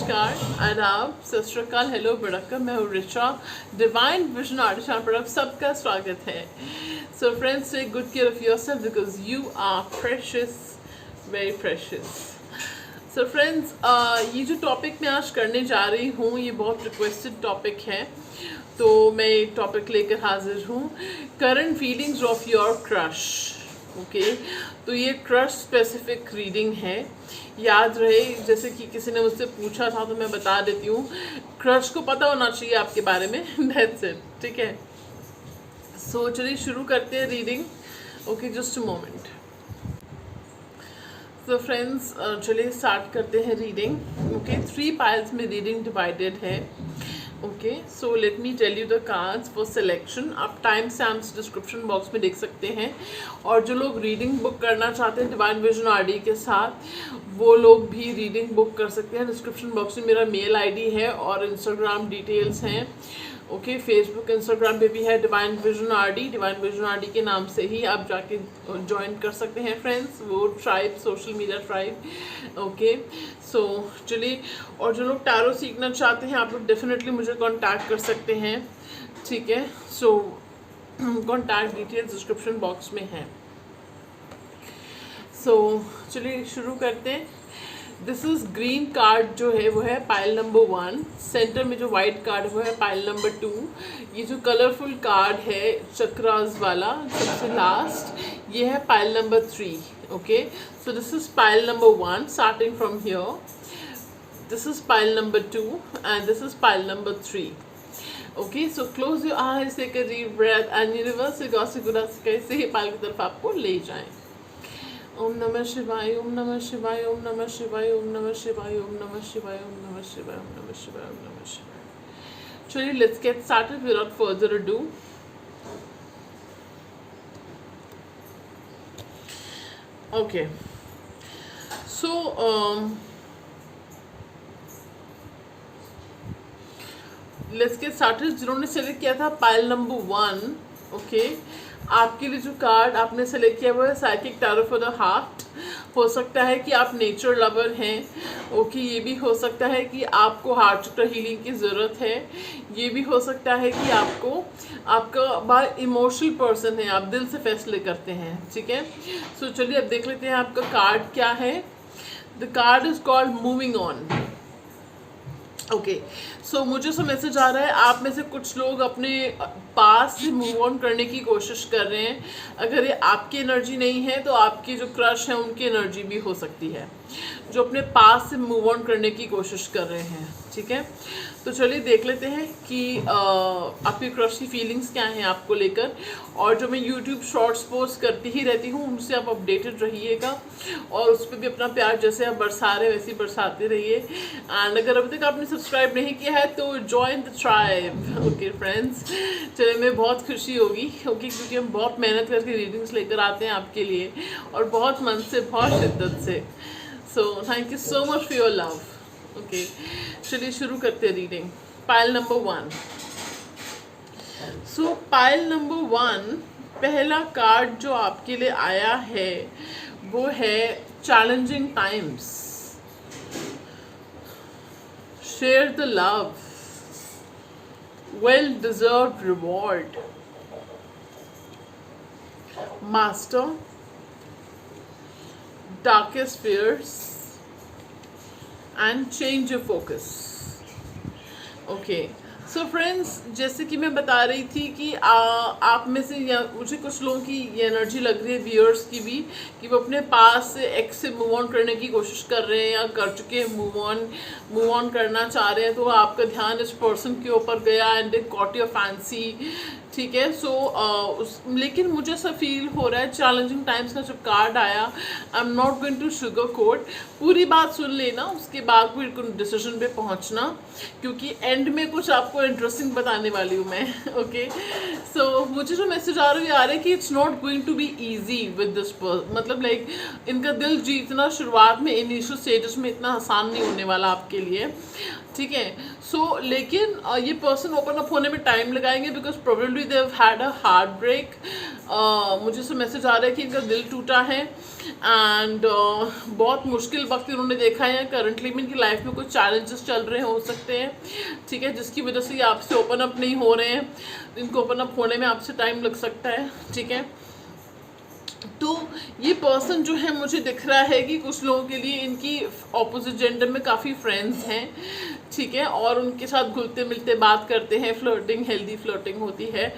नमस्कार, आदाब, सत श्री अकाल, हेलो, वड़क्कम। मैं हूँ रिचा, डिवाइन विजन आर्टिस्ट पर आप सबका स्वागत है। So friends, take good care of yourself because you are precious, very precious. So friends, ये जो टॉपिक मैं आज करने जा रही हूँ ये बहुत रिक्वेस्टेड टॉपिक है, तो मैं ये टॉपिक लेकर हाजिर हूँ, current feelings of your crush. Okay, तो ये क्रश स्पेसिफिक रीडिंग है। याद रहे, जैसे कि किसी ने मुझसे पूछा था तो मैं बता देती हूँ, क्रश को पता होना चाहिए आपके बारे में, दैट्स इट, ठीक है। सो चलिए शुरू करते हैं reading. Okay, just a moment. तो फ्रेंड्स, चलिए स्टार्ट करते हैं रीडिंग। ओके, 3 पाइल्स में रीडिंग डिवाइडेड है। Okay, so let me tell you the cards for selection. आप टाइम स्टैम्प्स डिस्क्रिप्शन बॉक्स में देख सकते हैं, और जो लोग रीडिंग बुक करना चाहते हैं डिवाइन विजन आरडी के साथ, वो लोग भी रीडिंग बुक कर सकते हैं। डिस्क्रिप्शन बॉक्स में मेरा मेल आईडी है और इंस्टाग्राम डिटेल्स हैं। ओके, फेसबुक इंस्टाग्राम पे भी है divine vision RD. Divine vision RD के नाम से ही आप जाके ज्वाइन कर सकते हैं फ्रेंड्स, वो tribe, social media tribe. Okay, so चलिए, और जो लोग टैरो सीखना चाहते हैं आप लोग डेफिनेटली मुझे कांटेक्ट कर सकते हैं, ठीक है। सो कांटेक्ट डिटेल्स डिस्क्रिप्शन बॉक्स में है। सो चलिए शुरू करते हैं। दिस इज ग्रीन कार्ड जो है वो है पाइल नंबर 1। सेंटर में जो वाइट कार्ड वो है पाइल नंबर 2। ये जो कलरफुल कार्ड है चक्रास वाला सबसे लास्ट, ये है pile number 3। Okay, so this is pile number 1 starting from here, this is pile number 2 and this is pile number 3. Okay, so close your eyes, take a deep breath and universe कैसे ही pile की तरफ आपको ले जाएं। ओम नमः शिवाय, ओम नमः शिवाय, ओम नमः शिवाय, ओम नमः शिवाय, ओम नमः शिवाय, ओम नमः शिवाय, ओम नमः शिवाय, ओम नमः शिवाय। चलिए let's get started without further ado. Okay, so let's get started. जिन्होंने सेलेक्ट किया था पाइल नंबर 1, ओके, आपके लिए जो कार्ड आपने सेलेक्ट किया वो है psychic tarot for the heart. हो सकता है कि आप नेचर लवर हैं। ओके, ये भी हो सकता है कि आपको हार्ट चक्र हीलिंग की ज़रूरत है। ये भी हो सकता है कि आपका बार इमोशनल पर्सन है, आप दिल से फैसले करते हैं, ठीक है। सो चलिए अब देख लेते हैं आपका कार्ड क्या है। The card is called moving on. Okay, so मुझे सो मैसेज आ रहा है, आप में से कुछ लोग अपने पास से मूव ऑन करने की कोशिश कर रहे हैं। अगर ये आपकी एनर्जी नहीं है तो आपकी जो क्रश है उनकी एनर्जी भी हो सकती है, जो अपने पास से मूव ऑन करने की कोशिश कर रहे हैं, ठीक है। तो चलिए देख लेते हैं कि आपकी क्रश की फीलिंग्स क्या हैं आपको लेकर। और जो मैं यूट्यूब शॉर्ट्स पोस्ट करती ही रहती हूँ उनसे आप अपडेटेड रहिएगा, और उस पर भी अपना प्यार जैसे आप बरसा रहे वैसे ही बरसाते रहिए। एंड अगर अभी तक आपने सब्सक्राइब नहीं किया है तो join the tribe. Okay friends, चलिए मैं बहुत खुशी होगी, ओके, क्योंकि हम बहुत मेहनत करके रीडिंग्स लेकर आते हैं आपके लिए, और बहुत मन से, बहुत शिद्दत से। So thank you so much for your love. Okay, चलिए शुरू करते हैं रीडिंग। Pile number 1। सो पाइल नंबर 1, पहला कार्ड जो आपके लिए आया है वो है challenging times, share the love, well deserved reward, master, darkest fears and change your focus. Okay, so friends, जैसे कि मैं बता रही थी कि आप में से या मुझे कुछ लोगों की ये एनर्जी लग रही है, व्यूअर्स की भी, कि वो अपने पास से एक्स से मूव ऑन करने की कोशिश कर रहे हैं या कर चुके हैं मूव ऑन करना चाह रहे हैं। तो आपका ध्यान इस पर्सन के ऊपर गया and it caught your fancy, ठीक है। सो लेकिन मुझे ऐसा फील हो रहा है, चैलेंजिंग टाइम्स का जब कार्ड आया, I am not going to sugar coat, पूरी बात सुन लेना, उसके बाद फिर डिसीजन पे पहुंचना, क्योंकि एंड में कुछ आपको इंटरेस्टिंग बताने वाली हूँ मैं। ओके, सो मुझे जो मैसेज आ रहा है कि it's not going to be easy with this person, मतलब लाइक इनका दिल जीतना शुरुआत में इनिशियल स्टेजेस में इतना आसान नहीं होने वाला आपके लिए, ठीक है। सो लेकिन ये पर्सन ओपन अप होने में टाइम लगाएंगे, because probably they have had a heartbreak, मुझे से मैसेज आ रहा है कि इनका दिल टूटा है एंड बहुत मुश्किल वक्त इन्होंने देखा है। करंटली में इनकी लाइफ में कुछ चैलेंजेस चल रहे हो सकते हैं, ठीक है, जिसकी वजह से ये आपसे ओपन अप नहीं हो रहे हैं। इनको ओपन अप होने में आपसे टाइम लग सकता है, ठीक है। तो ये पर्सन जो है मुझे दिख रहा है कि कुछ लोगों के लिए इनकी ऑपोजिट जेंडर में काफ़ी फ्रेंड्स हैं, ठीक है, और उनके साथ घुलते मिलते बात करते हैं, फ्लर्टिंग, हेल्दी फ्लर्टिंग होती है,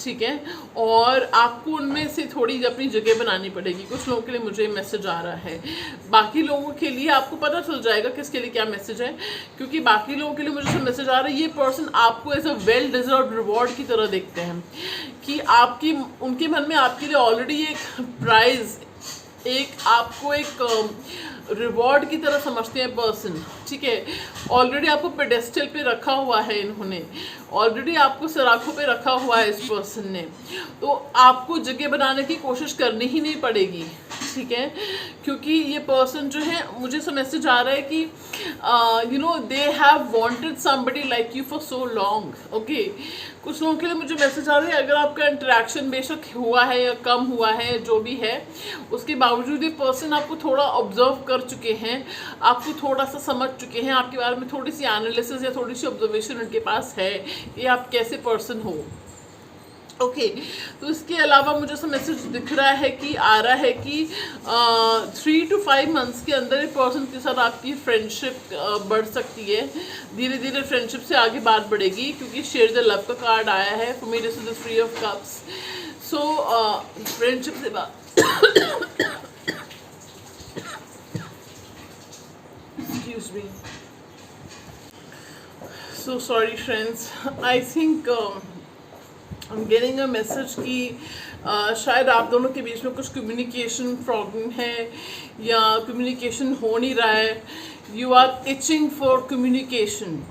ठीक है। और आपको उनमें से थोड़ी अपनी जगह बनानी पड़ेगी। कुछ लोगों के लिए मुझे मैसेज आ रहा है, बाकी लोगों के लिए आपको पता चल जाएगा किसके लिए क्या मैसेज है, क्योंकि बाकी लोगों के लिए मुझे मैसेज आ रहा है ये पर्सन आपको as a well deserved reward की तरह देखते हैं, कि आपकी उनके मन में आपके लिए ऑलरेडी एक प्राइज, एक आपको एक रिवॉर्ड की तरह समझते हैं पर्सन, ठीक है। ऑलरेडी आपको पेडेस्टल पे रखा हुआ है इन्होंने, ऑलरेडी आपको सराखों पे रखा हुआ है इस पर्सन ने, तो आपको जगह बनाने की कोशिश करनी ही नहीं पड़ेगी, ठीक है। क्योंकि ये पर्सन जो है मुझे से मैसेज आ रहा है कि you know they have wanted somebody like you for so long, okay. कुछ लोगों के लिए मुझे मैसेज आ रहा है अगर आपका इंटरेक्शन बेशक हुआ है या कम हुआ है, जो भी है, उसके बावजूद ये पर्सन आपको थोड़ा ऑब्जर्व कर चुके हैं, आपको थोड़ा सा समझ चुके हैं, आपके बारे में थोड़ी सी एनालिसिस या थोड़ी सी ऑब्जर्वेशन उनके पास है कि आप कैसे पर्सन हो, ओके। तो इसके अलावा मुझे ऐसा मैसेज दिख रहा है कि आ रहा है कि 3 to 5 मंथ्स के अंदर एक पर्सन के साथ आपकी फ्रेंडशिप बढ़ सकती है, धीरे धीरे फ्रेंडशिप से आगे बात बढ़ेगी, क्योंकि शेयर द लव का कार्ड आया है। For me this is the 3 of Cups। So friendship से बात excuse me, so sorry friends, I think I am getting a message कि शायद आप दोनों के बीच में कुछ कम्युनिकेशन प्रॉब्लम है या कम्युनिकेशन हो नहीं रहा है। You are itching for communication,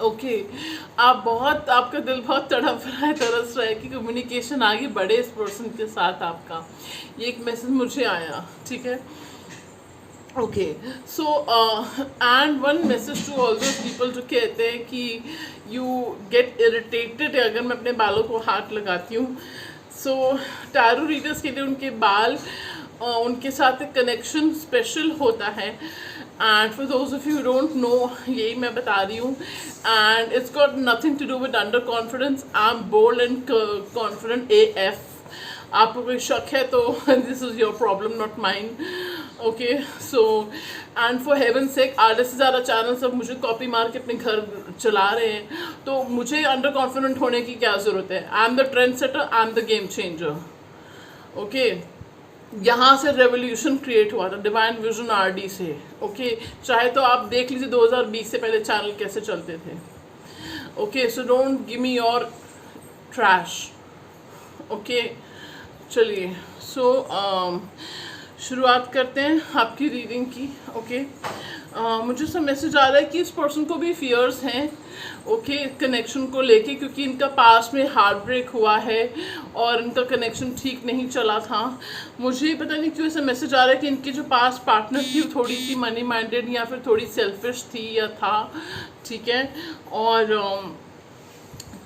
okay. आपका दिल बहुत तड़प रहा है, तरस रहा है कि कम्युनिकेशन आगे बढ़े इस पर्सन के साथ आपका। ये एक मैसेज मुझे आया, ठीक है, okay. So and one message to all those people जो कहते हैं कि यू गेट इरिटेटेड अगर मैं अपने बालों को हाथ लगाती हूँ। सो टैरो रीडर्स के लिए उनके बाल उनके साथ एक कनेक्शन स्पेशल होता है, and for those of you don't know, यही मैं बता रही हूँ, and it's got nothing to do with under confidence. I am bold and confident AF। आपको कोई शक है तो this is your problem, not mine, okay. So and for heaven sake आधे से ज़्यादा चैनल सब मुझे कॉपी मार के अपने घर चला रहे हैं, तो मुझे अंडर कॉन्फिडेंट होने की क्या ज़रूरत है। I am the trend setter, I am the game changer, okay. यहाँ से रेवोल्यूशन क्रिएट हुआ था डिवाइन विजन RD से, ओके। चाहे तो आप देख लीजिए 2020 से पहले चैनल कैसे चलते थे, okay. So don't give me your trash, okay. चलिए, सो शुरुआत करते हैं आपकी रीडिंग की, ओके। मुझे सब मैसेज आ रहा है कि इस पर्सन को भी फियर्स हैं, ओके, कनेक्शन को लेके, क्योंकि इनका पास में हार्ट ब्रेक हुआ है और इनका कनेक्शन ठीक नहीं चला था। मुझे पता नहीं क्यों ऐसा मैसेज आ रहा है कि इनकी जो पास पार्टनर थी वो थोड़ी सी मनी माइंडेड या फिर थोड़ी सेल्फिश थी या था, ठीक है। और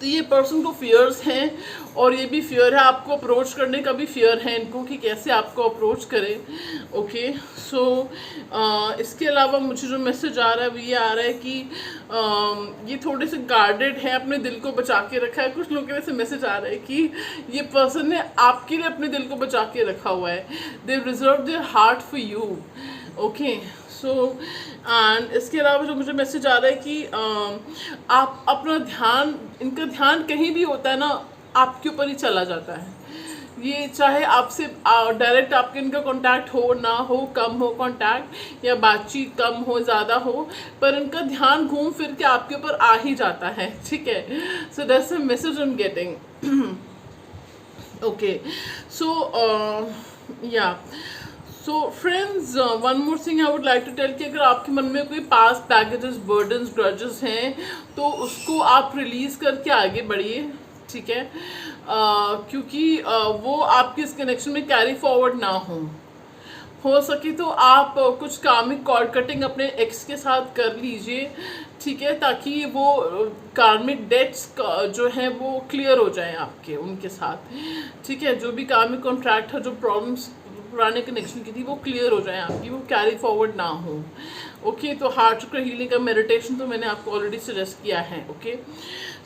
तो ये पर्सन को फियर्स हैं, और ये भी फियर है आपको अप्रोच करने का भी फियर है इनको कि कैसे आपको अप्रोच करें, ओके। सो इसके अलावा मुझे जो मैसेज आ रहा है वो ये आ रहा है कि ये थोड़े से गार्डेड है, अपने दिल को बचा के रखा है। कुछ लोगों के वैसे मैसेज आ रहा है कि ये पर्सन ने आपके लिए अपने दिल को बचा के रखा हुआ है, they reserve their heart for you, okay. So and इसके अलावा जो मुझे मैसेज आ रहा है कि आप अपना ध्यान, इनका ध्यान कहीं भी होता है ना, आपके ऊपर ही चला जाता है। ये चाहे आपसे डायरेक्ट आपके इनका कांटेक्ट हो ना हो, कम हो कांटेक्ट या बातचीत कम हो ज़्यादा हो, पर इनका ध्यान घूम फिर के आपके ऊपर आ ही जाता है, ठीक है। So that's a message I am getting, okay. So या so friends, one more thing I would like to tell कि अगर आपके मन में कोई पास्ट बैगेजेस, बर्डन्स, ग्रजेस हैं तो उसको आप रिलीज़ करके आगे बढ़िए, ठीक है, क्योंकि वो आपके इस कनेक्शन में कैरी फॉरवर्ड ना हो हो सके तो आप कुछ कार्मिक कॉर्ड कटिंग अपने एक्स के साथ कर लीजिए, ठीक है, ताकि वो कार्मिक डेट्स जो है वो क्लियर हो जाए आपके उनके साथ, ठीक है। जो भी कार्मिक कॉन्ट्रैक्ट है, जो प्रॉब्लम्स पुराने कनेक्शन की थी, वो क्लियर हो जाए आपकी, वो कैरी फॉरवर्ड ना हो। ओके, तो हार्ट चक्र हीलिंग का मेडिटेशन तो मैंने आपको ऑलरेडी सजेस्ट किया है। ओके,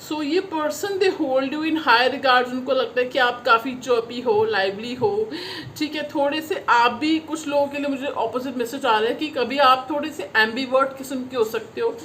सो ये person they hold you in high regards, उनको लगता है कि आप काफ़ी चर्पी हो, लाइवली हो, ठीक है। थोड़े से आप भी, कुछ लोगों के लिए मुझे ऑपोजिट मैसेज आ रहा है कि कभी आप थोड़े से एम्बीवर्ट किस्म के हो सकते हो,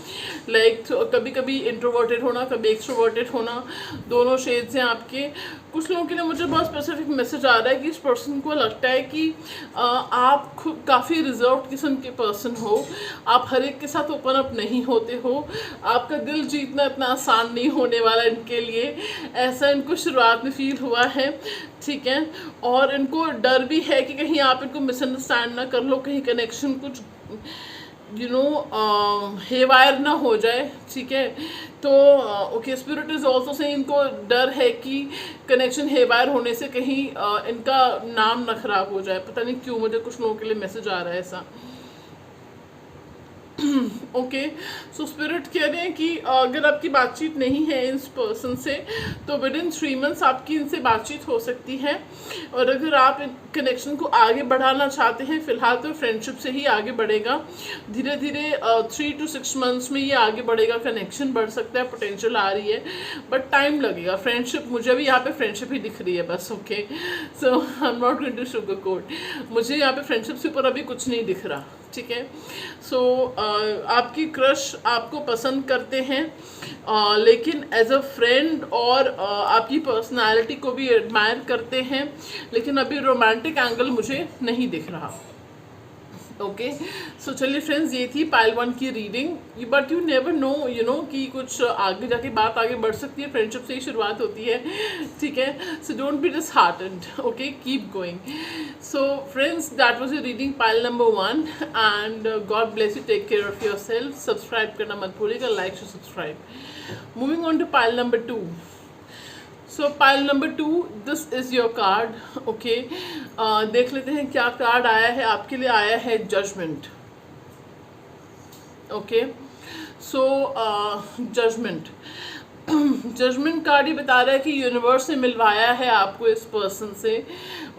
लाइक कभी कभी इंट्रोवर्टेड होना, कभी एक्सट्रोवर्टेड होना, दोनों शेड्स हैं आपके। कुछ लोगों के लिए मुझे बहुत स्पेसिफिक मैसेज आ रहा है कि इस पर्सन को लगता है कि आप खुद काफ़ी रिजर्व किस्म के पर्सन हो, आप हर एक के साथ ओपन अप नहीं होते हो, आपका दिल जीतना इतना आसान नहीं होने वाला इनके लिए, ऐसा इनको शुरुआत में फील हुआ है, ठीक है। और इनको डर भी है कि कहीं आप इनको मिसअंडरस्टैंड ना कर लो, कहीं कनेक्शन कुछ हेवायर ना हो जाए, ठीक है। तो okay, spirit is also say इनको डर है कि कनेक्शन हेवायर होने से कहीं इनका नाम ना खराब हो जाए, पता नहीं क्यों मुझे कुछ लोगों के लिए मैसेज आ रहा है ऐसा। ओके, सो स्पिरिट कह रहे हैं कि अगर आपकी बातचीत नहीं है इस पर्सन से, तो विद इन 3 मंथ्स आपकी इनसे बातचीत हो सकती है। और अगर आप कनेक्शन को आगे बढ़ाना चाहते हैं, फिलहाल तो फ्रेंडशिप से ही आगे बढ़ेगा, धीरे धीरे 3 to 6 मंथ्स में ये आगे बढ़ेगा, कनेक्शन बढ़ सकता है, पोटेंशियल आ रही है, बट टाइम लगेगा। फ्रेंडशिप, मुझे भी यहाँ पे फ्रेंडशिप ही दिख रही है बस। Okay, so I am not going to sugar coat, मुझे यहाँ पे फ्रेंडशिप से ऊपर अभी कुछ नहीं दिख रहा, ठीक है। सो आपकी क्रश आपको पसंद करते हैं, लेकिन एज अ फ्रेंड, और आपकी पर्सनालिटी को भी एडमायर करते हैं, लेकिन अभी रोमांटिक एंगल मुझे नहीं दिख रहा। ओके, सो चलिए फ्रेंड्स, ये थी पाइल 1 की reading, but you never know, कि कुछ आगे जाके बात आगे बढ़ सकती है, फ्रेंडशिप से ही शुरुआत होती है, ठीक है। So don't be disheartened, okay, keep going. So friends, that was your reading pile number 1, and God bless you, take care of yourself, subscribe करना मत भूलिएगा, like to subscribe. Moving on to pile number 2। So pile number 2, this is your card. Okay, देख लेते हैं क्या card आया है आपके लिए। आया है जजमेंट। ओके, सो जजमेंट, जजमेंट कार्ड ही बता रहा है कि यूनिवर्स ने मिलवाया है आपको इस पर्सन से।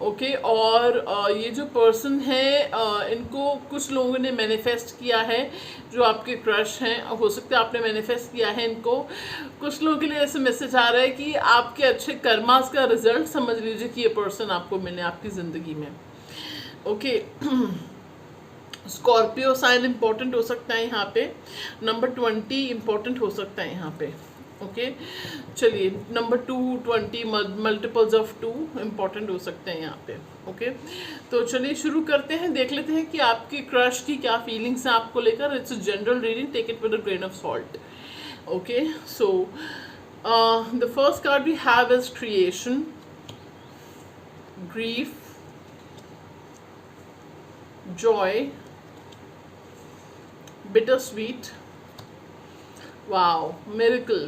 ओके, और ये जो पर्सन है, इनको कुछ लोगों ने मैनिफेस्ट किया है, जो आपके क्रश हैं, हो सकता है आपने मैनिफेस्ट किया है इनको। कुछ लोगों के लिए ऐसे मैसेज आ रहा है कि आपके अच्छे कर्मास का रिजल्ट समझ लीजिए कि ये पर्सन आपको मिले आपकी ज़िंदगी में। ओके, स्कॉर्पियो साइन इम्पोर्टेंट हो सकता है यहाँ पे, नंबर 20 इम्पोर्टेंट हो सकता है यहाँ पे। ओके, चलिए, नंबर 2, 20, मल्टीपल्स ऑफ 2 इम्पॉर्टेंट हो सकते हैं यहाँ पे। ओके, तो चलिए शुरू करते हैं, देख लेते हैं कि आपकी क्रश की क्या फीलिंग्स हैं आपको लेकर। It's a general reading, take it with a grain of salt. Okay, so the first card we have is creation, grief, joy, bittersweet, wow, miracle.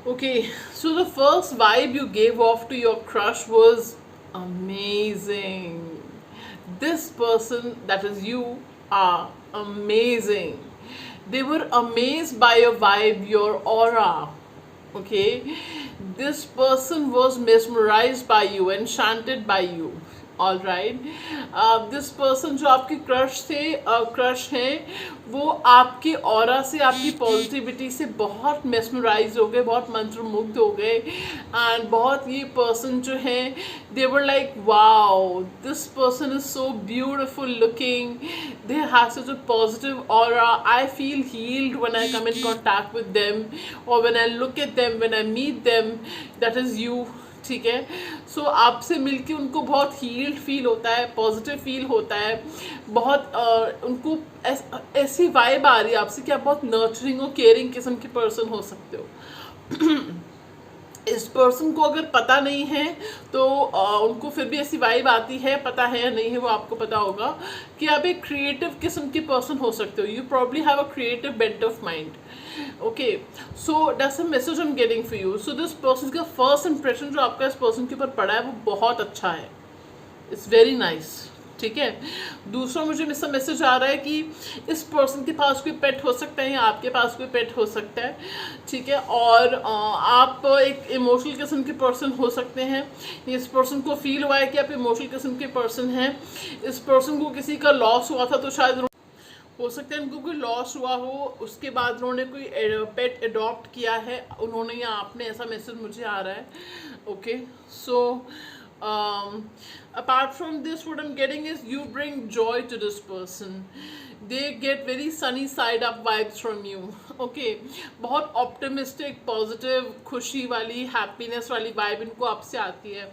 Okay, so the first vibe you gave off to your crush was amazing. This person, that is you, are amazing. They were amazed by your vibe, your aura. Okay, this person was mesmerized by you, enchanted by you. All right, this person जो आपके crush हैं, वो आपके aura से, आपकी positivity से बहुत mesmerise हो गए, बहुत मंत्रमुग्ध हो गए, एंड बहुत, ये पर्सन जो हैं, they were like wow, this person is so beautiful looking, they have such a positive aura, I feel healed when I come in contact with them, और when I look at them, when I meet them, that is you, ठीक है। सो आपसे मिलके उनको बहुत heeled feel होता है, positive feel होता है, बहुत उनको ऐसी वाइब आ रही है आपसे कि आप बहुत नर्चरिंग और केयरिंग किस्म के पर्सन हो सकते हो। इस पर्सन को अगर पता नहीं है तो उनको फिर भी ऐसी वाइब आती है, पता है या नहीं है वो आपको पता होगा, कि आप एक क्रिएटिव किस्म के पर्सन हो सकते हो। You probably have a creative bent of mind. Okay, so that's a message I am getting for you. So this person का फर्स्ट इंप्रेशन जो आपका इस पर्सन के ऊपर पड़ा है वो बहुत अच्छा है। It's very nice. ठीक है, दूसरा मुझे मैसेज आ रहा है कि इस पर्सन के पास कोई पेट हो सकता है या आपके पास कोई पेट हो सकता है। ठीक है, और आप एक इमोशनल किस्म के पर्सन हो सकते हैं। इस पर्सन को फील हुआ है कि आप इमोशनल किस्म के पर्सन हैं। इस पर्सन को किसी का लॉस हुआ था, तो शायद हो सकता है उनको कोई लॉस हुआ हो, उसके बाद उन्होंने कोई पेट अडॉप्ट किया है उन्होंने या आपने, ऐसा मैसेज मुझे आ रहा है। Okay, so apart from this, what I'm getting is you bring joy to this person. They get very sunny side up vibes from you. Okay, बहुत ऑप्टिमिस्टिक, पॉजिटिव, खुशी वाली, हैप्पीनेस वाली वाइब इनको आपसे आती है।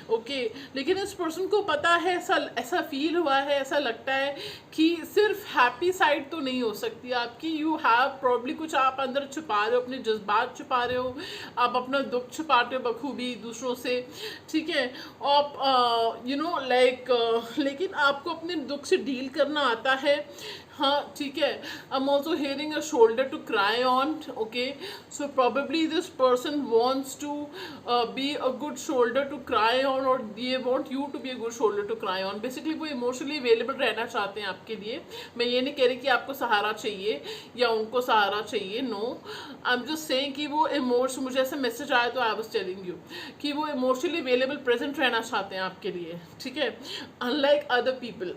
ओके, लेकिन इस पर्सन को पता है, ऐसा फील हुआ है, ऐसा लगता है कि सिर्फ हैप्पी साइड तो नहीं हो सकती आपकी। यू हैव प्रॉब्ली कुछ आप अंदर छुपा रहे हो, अपने जज्बात छुपा रहे हो, आप अपना दुख छुपाते हो बखूबी दूसरों से। ठीक है, आप यू नो लाइक, लेकिन आपको अपने दुख से डील करना आता है। हाँ, ठीक है, I am also hearing a shoulder to cry on. Okay, so probably this person wants to be a good shoulder to cry on, और they want you to be a good shoulder to cry on. Basically वो emotionally available रहना चाहते हैं आपके लिए। मैं ये नहीं कह रही कि आपको सहारा चाहिए या उनको सहारा चाहिए, no, I am just saying कि वो इमोशन, मुझे ऐसा मैसेज आया तो आई वाज टेलिंग यू कि वो इमोशनली अवेलेबल प्रेजेंट रहना चाहते हैं आपके लिए। ठीक है, अनलाइक अदर पीपल।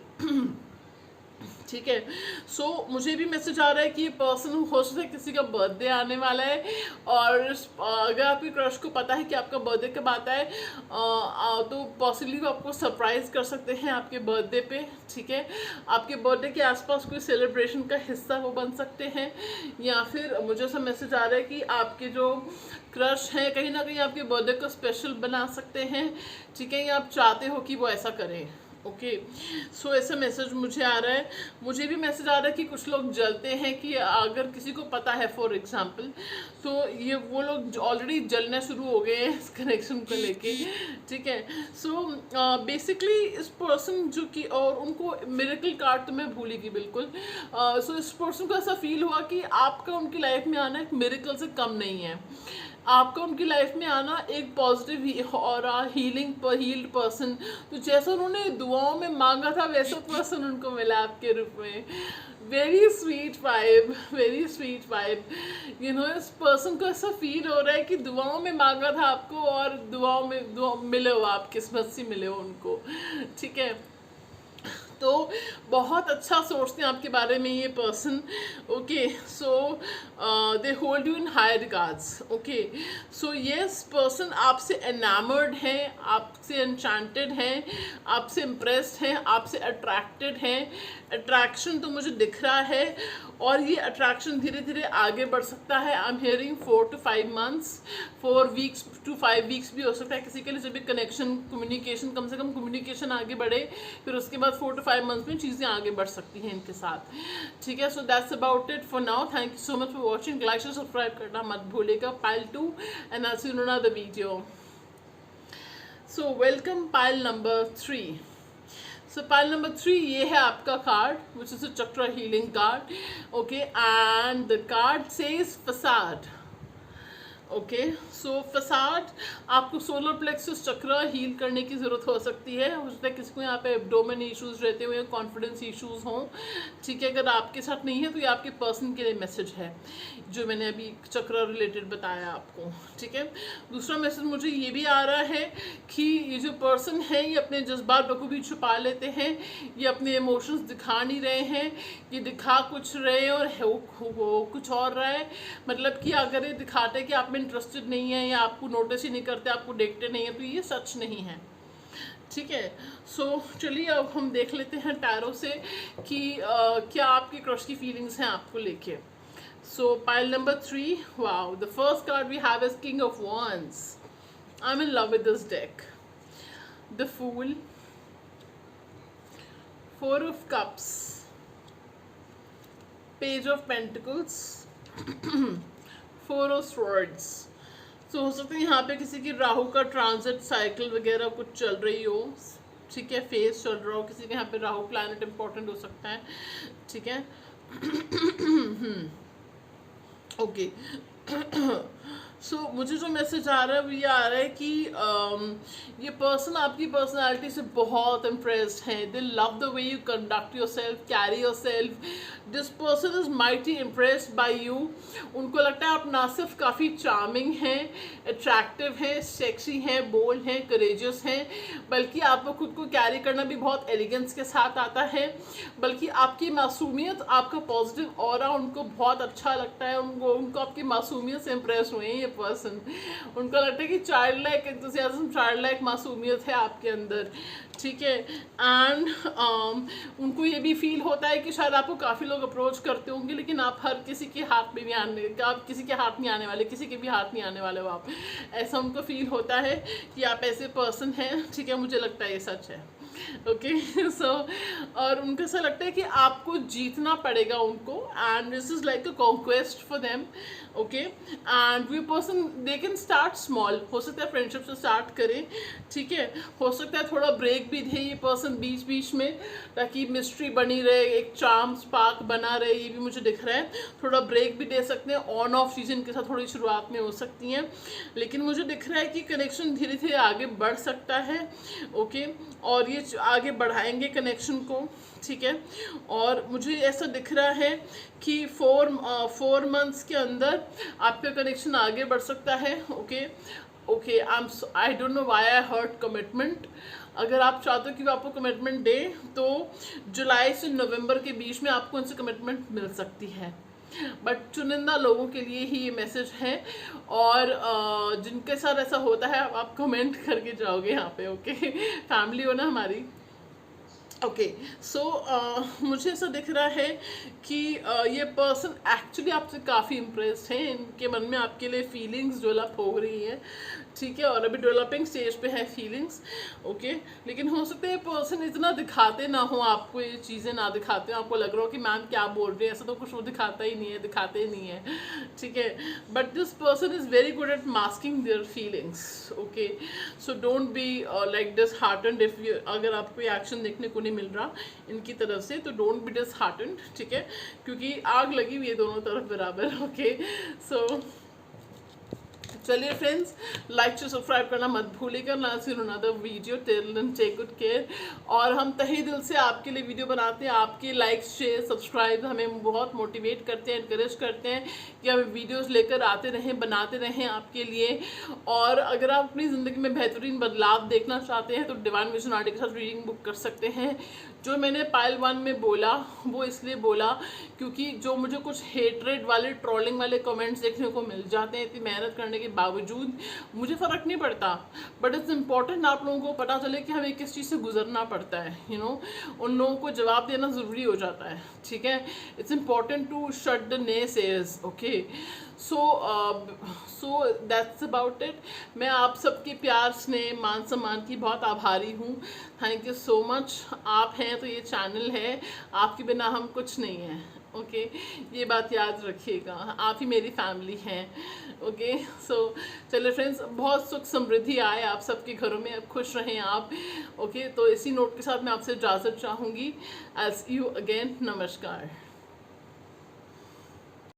ठीक है, सो मुझे भी मैसेज आ रहा है कि ये पर्सन हो सकता है किसी का बर्थडे आने वाला है, और अगर आपके क्रश को पता है कि आपका बर्थडे कब आता है, तो पॉसिबली वो आपको सरप्राइज कर सकते हैं आपके बर्थडे पे। ठीक है, आपके बर्थडे के आसपास कोई सेलिब्रेशन का हिस्सा वो बन सकते हैं, या फिर मुझे ऐसा मैसेज आ रहा है कि आपके जो क्रश हैं कहीं ना कहीं आपके बर्थडे को स्पेशल बना सकते हैं। ठीक है, या आप चाहते हो कि वो ऐसा करें। ओके, सो ऐसा मैसेज मुझे आ रहा है। मुझे भी मैसेज आ रहा है कि कुछ लोग जलते हैं, कि अगर किसी को पता है फॉर एग्जांपल, तो ये वो लोग ऑलरेडी जलना शुरू हो गए हैं इस कनेक्शन को लेके। ठीक है, सो बेसिकली इस पर्सन जो कि, और उनको मिरेकल कार्ड तो मैं भूली थी बिल्कुल। सो इस पर्सन को ऐसा फील हुआ कि आपका उनकी लाइफ में आना एक मिरेकल से कम नहीं है। आपका उनकी लाइफ में आना एक पॉजिटिव और हील्ड पर्सन, तो जैसा उन्होंने दुआओं में मांगा था वैसा पर्सन उनको मिला आपके रूप में। Very sweet vibe, very sweet vibe. You know, इस पर्सन को ऐसा फील हो रहा है कि दुआओं में मांगा था आपको, और दुआ मिले हो आप, किस्मत से मिले हो उनको। ठीक है, तो बहुत अच्छा सोचते हैं आपके बारे में ये person. Okay, so they hold you in high regards. Okay, so yes, person आपसे एनामर्ड हैं, आपसे एनचांटेड हैं, आपसे इम्प्रेस्ड हैं, आपसे अट्रैक्टेड हैं। अट्रैक्शन तो मुझे दिख रहा है, और ये अट्रैक्शन धीरे धीरे आगे बढ़ सकता है। I am hearing 4 to 5 months, 4 weeks to 5 weeks भी हो सकता है किसी के लिए, जब भी कनेक्शन, कम्युनिकेशन, कम से कम कम्युनिकेशन आगे बढ़े, फिर उसके बाद 4 to 5 months में चीज़ें आगे बढ़ सकती हैं इनके साथ। ठीक है, so that's about it for now. Thank you so much for watching. Like और सब्सक्राइब करना मत भूलिएगा। Pile 2, and I see you in another video. So welcome pile number 3। So pile number 3, ये है आपका card, which is a chakra healing card. Okay, and the card says facade. Okay, so facade, आपको solar plexus chakra heal करने की ज़रूरत हो सकती है। हो सकता है किसी को यहाँ पे एब्डोमेन इश्यूज रहते हुए, कॉन्फिडेंस इश्यूज हों। ठीक है, अगर आपके साथ नहीं है तो ये आपके पर्सन के लिए मैसेज है, जो मैंने अभी चक्र रिलेटेड बताया आपको। ठीक है, दूसरा मैसेज मुझे ये भी आ रहा है कि ये जो पर्सन है ये अपने जज्बात बखूबी छुपा लेते हैं, ये अपने इमोशंस दिखा नहीं रहे हैं, ये दिखा कुछ रहे हैं और हो कुछ और रहा है। मतलब कि अगर ये दिखाते कि आप में इंटरेस्टेड नहीं है, या आपको नोटिस ही नहीं करते, आपको देखते नहीं है, तो ये सच नहीं है। ठीक है, सो चलिए अब हम देख लेते हैं टैरो से कि क्या आपके क्रश की फीलिंग्स हैं आपको लेके। So pile number 3, wow, the first card we have is King of Wands. I'm in love with this deck. The Fool, 4 of Cups, Page of Pentacles, 4 of Swords. So हो सकता है यहाँ पे किसी की राहु का ट्रांजिट साइकिल वगैरह कुछ चल रही हो। ठीक है, फेस चल रहा हो किसी के, यहाँ पे राहु प्लैनेट इंपॉर्टेंट हो सकता है। ठीक है, ओके, सो मुझे जो मैसेज आ रहा है वो ये आ रहा है कि ये पर्सन आपकी पर्सनालिटी से बहुत इम्प्रेस्ड है, दे love the way you conduct your self, carry your self, this person is mighty impressed by you. उनको लगता है आप ना सिर्फ काफ़ी चार्मिंग हैं, अट्रैक्टिव हैं, सेक्सी हैं, बोल्ड हैं, करेजियस हैं, बल्कि आपको खुद को कैरी करना भी बहुत एलिगेंस के साथ आता है, बल्कि आपकी मासूमियत, आपका पॉजिटिव ऑरा उनको बहुत अच्छा लगता है। उनको आपकी मासूमियत से इम्प्रेस हुए हैं ये पर्सन। उनको लगता है कि child like enthusiasm, child like मासूमियत है आपके अंदर, ठीक है। एंड उनको ये भी फील होता है कि शायद आपको काफ़ी लोग अप्रोच करते होंगे, लेकिन आप हर किसी के हाथ में नहीं आने, आप किसी के हाथ नहीं आने वाले, किसी के भी हाथ नहीं आने वाले हो आप, ऐसा उनको फील होता है कि आप ऐसे पर्सन हैं, ठीक है। मुझे लगता है ये सच है, ओके। सो और उनको ऐसा लगता है कि आपको जीतना पड़ेगा उनको, and this is like a conquest for them, okay. And we person they can start small, हो सकता है फ्रेंडशिप से स्टार्ट करें, ठीक है। हो सकता है थोड़ा ब्रेक भी दे ये पर्सन बीच बीच में, ताकि मिस्ट्री बनी रहे, एक चार्म स्पार्क बना रहे, ये भी मुझे दिख रहा है। थोड़ा ब्रेक भी दे सकते हैं, ऑन ऑफ सीजन के साथ थोड़ी शुरुआत में हो सकती हैं, लेकिन मुझे दिख रहा है कि कनेक्शन धीरे धीरे आगे बढ़ सकता है, ओके। और ये आगे बढ़ाएंगे कनेक्शन को, ठीक है। और मुझे ऐसा दिख रहा है कि 4 मंथ्स के अंदर आपका कनेक्शन आगे बढ़ सकता है, okay. Okay, I don't know why I hurt commitment. अगर आप चाहते हो कि वो आपको कमिटमेंट दे, तो जुलाई से नवंबर के बीच में आपको उनसे कमिटमेंट मिल सकती है, बट चुनिंदा लोगों के लिए ही ये मैसेज है। और जिनके साथ ऐसा होता है आप कमेंट करके जाओगे यहाँ पे, ओके। फैमिली हो ना हमारी, ओके। सो मुझे ऐसा दिख रहा है कि ये पर्सन एक्चुअली आपसे काफ़ी इम्प्रेस्ड है, इनके मन में आपके लिए फीलिंग्स डेवलप हो रही है, ठीक है। और अभी डेवलपिंग स्टेज पे है फीलिंग्स, ओके। लेकिन हो सकता है ये पर्सन इतना दिखाते ना हो आपको, ये चीज़ें ना दिखाते हो, आपको लग रहा हो कि मैम क्या बोल रही है, ऐसा तो कुछ वो दिखाता ही नहीं है, दिखाते ही नहीं है, ठीक है। But this person is very good at masking their feelings, okay. So don't be like disheartened if you, अगर आपको ये एक्शन देखने को नहीं मिल रहा इनकी तरफ से, तो डोंट बी डिसहार्टेंड, ठीक है, क्योंकि आग लगी हुई है दोनों तरफ बराबर, ओके। सो चलिए फ्रेंड्स, लाइक से सब्सक्राइब करना मत भूलिएगा, ना सिर्फ another video, till then take good care. और हम तहे दिल से आपके लिए वीडियो बनाते हैं, आपके लाइक शेयर सब्सक्राइब हमें बहुत मोटिवेट करते हैं, इनकरेज करते हैं कि हम वीडियोस लेकर आते रहें, बनाते रहें आपके लिए। और अगर आप अपनी ज़िंदगी में बेहतरीन बदलाव देखना चाहते हैं, तो डिवाइन विजन आर्ट के साथ रीडिंग बुक कर सकते हैं। जो मैंने पाइल 1 में बोला वो इसलिए बोला क्योंकि जो मुझे कुछ हेटरेड वाले, ट्रोलिंग वाले कमेंट्स देखने को मिल जाते हैं, इतनी मेहनत करने के बावजूद मुझे फ़र्क नहीं पड़ता, बट इट्स इम्पॉर्टेंट आप लोगों को पता चले कि हमें किस चीज़ से गुजरना पड़ता है, यू नो। उन लोगों को जवाब देना ज़रूरी हो जाता है, ठीक है। It's important to shut the naysayers, okay. So that's about it. मैं आप सबके प्यार, स्नेह, मान सम्मान की बहुत आभारी हूँ। Thank you so much. आप हैं तो ये चैनल है, आपके बिना हम कुछ नहीं हैं, ओके। ये बात याद रखिएगा, आप ही मेरी फैमिली हैं, ओके। सो चलिए फ्रेंड्स, बहुत सुख समृद्धि आए आप सबके घरों में, अब खुश रहें आप, ओके। तो इसी नोट के साथ मैं आपसे इजाज़त चाहूँगी। एज यू अगेन, नमस्कार।